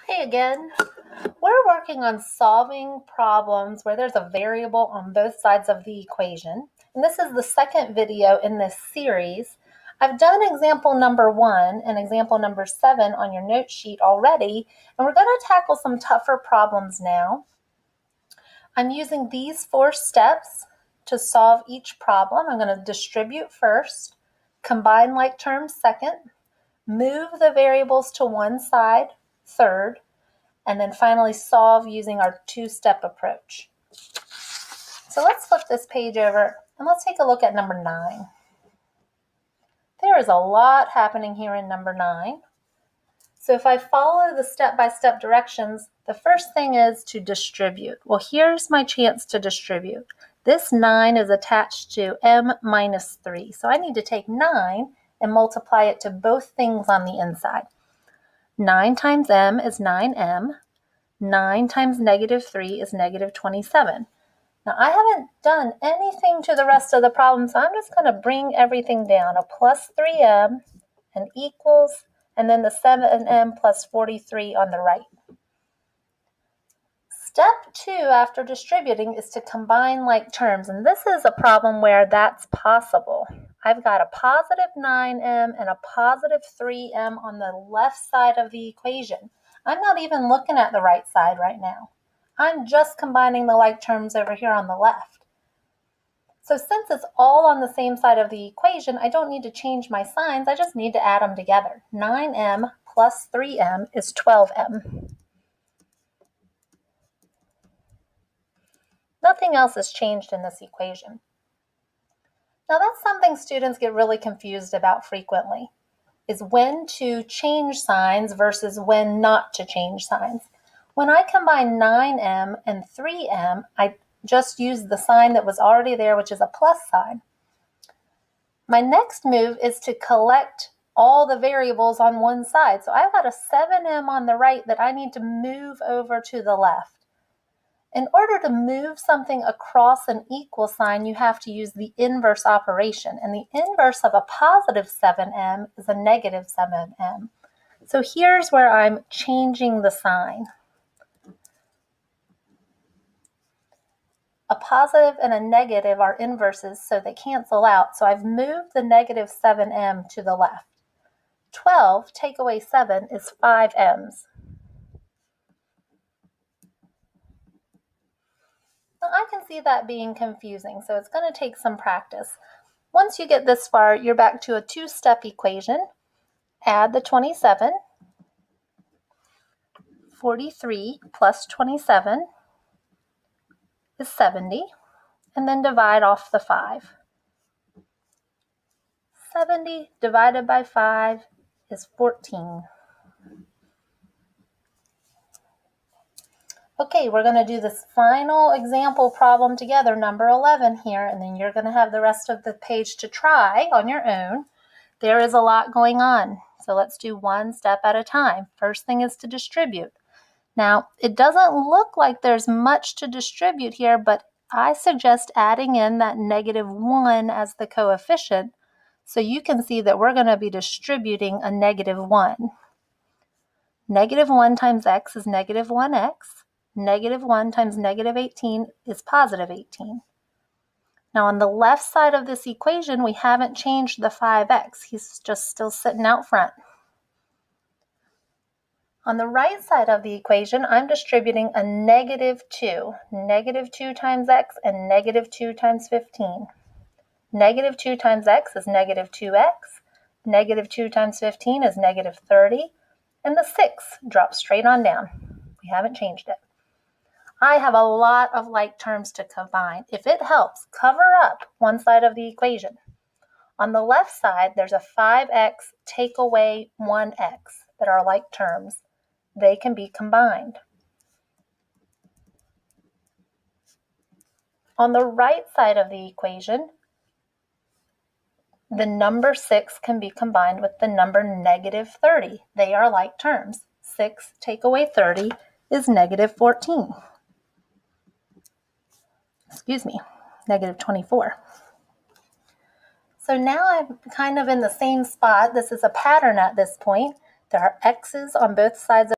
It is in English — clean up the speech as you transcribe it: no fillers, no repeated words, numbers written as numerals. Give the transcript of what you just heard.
Hey again. We're working on solving problems where there's a variable on both sides of the equation. And this is the second video in this series. I've done example number 1 and example number 7 on your note sheet already, and we're going to tackle some tougher problems now. I'm using these 4 steps to solve each problem. I'm going to distribute first, combine like terms second, move the variables to one side third, and then finally solve using our two-step approach. So let's flip this page over and let's take a look at number 9. There is a lot happening here in number 9. So if I follow the step-by-step directions, the first thing is to distribute. Well, here's my chance to distribute. This 9 is attached to m minus 3. So I need to take 9 and multiply it to both things on the inside. 9 times m is 9m. 9 times negative 3 is negative 27. Now, I haven't done anything to the rest of the problem, so I'm just going to bring everything down. A plus 3m and equals, and then the 7m plus 43 on the right. Step 2 after distributing is to combine like terms, and this is a problem where that's possible. I've got a positive 9m and a positive 3m on the left side of the equation. I'm not even looking at the right side right now. I'm just combining the like terms over here on the left. So since it's all on the same side of the equation, I don't need to change my signs. I just need to add them together. 9m plus 3m is 12m. Nothing else has changed in this equation. Now that's something students get really confused about frequently, is when to change signs versus when not to change signs. When I combine 9m and 3m, I just use the sign that was already there, which is a plus sign. My next move is to collect all the variables on one side. So I've got a 7m on the right that I need to move over to the left. In order to move something across an equal sign, you have to use the inverse operation. And the inverse of a positive 7m is a negative 7m. So here's where I'm changing the sign. A positive and a negative are inverses, so they cancel out. So I've moved the negative 7m to the left. 12 take away 7 is 5m's. Now, I can see that being confusing, so it's going to take some practice. Once you get this far, you're back to a two-step equation. Add the 27. 43 plus 27 is 70, and then divide off the 5. 70 divided by 5 is 14. Okay, we're going to do this final example problem together, number 11 here, and then you're going to have the rest of the page to try on your own. There is a lot going on, so let's do one step at a time. First thing is to distribute. Now, it doesn't look like there's much to distribute here, but I suggest adding in that negative 1 as the coefficient, so you can see that we're going to be distributing a negative 1. Negative 1 times x is negative 1x. Negative 1 times negative 18 is positive 18. Now on the left side of this equation, we haven't changed the 5x. He's just still sitting out front. On the right side of the equation, I'm distributing a negative 2. Negative 2 times x and negative 2 times 15. Negative 2 times x is negative 2x. Negative 2 times 15 is negative 30. And the 6 drops straight on down. We haven't changed it. I have a lot of like terms to combine. If it helps, cover up one side of the equation. On the left side, there's a 5x take away 1x that are like terms. They can be combined. On the right side of the equation, the number 6 can be combined with the number negative 30. They are like terms. 6 take away 30 is negative 14. Excuse me, negative 24. So now I'm kind of in the same spot. This is a pattern at this point. There are x's on both sides of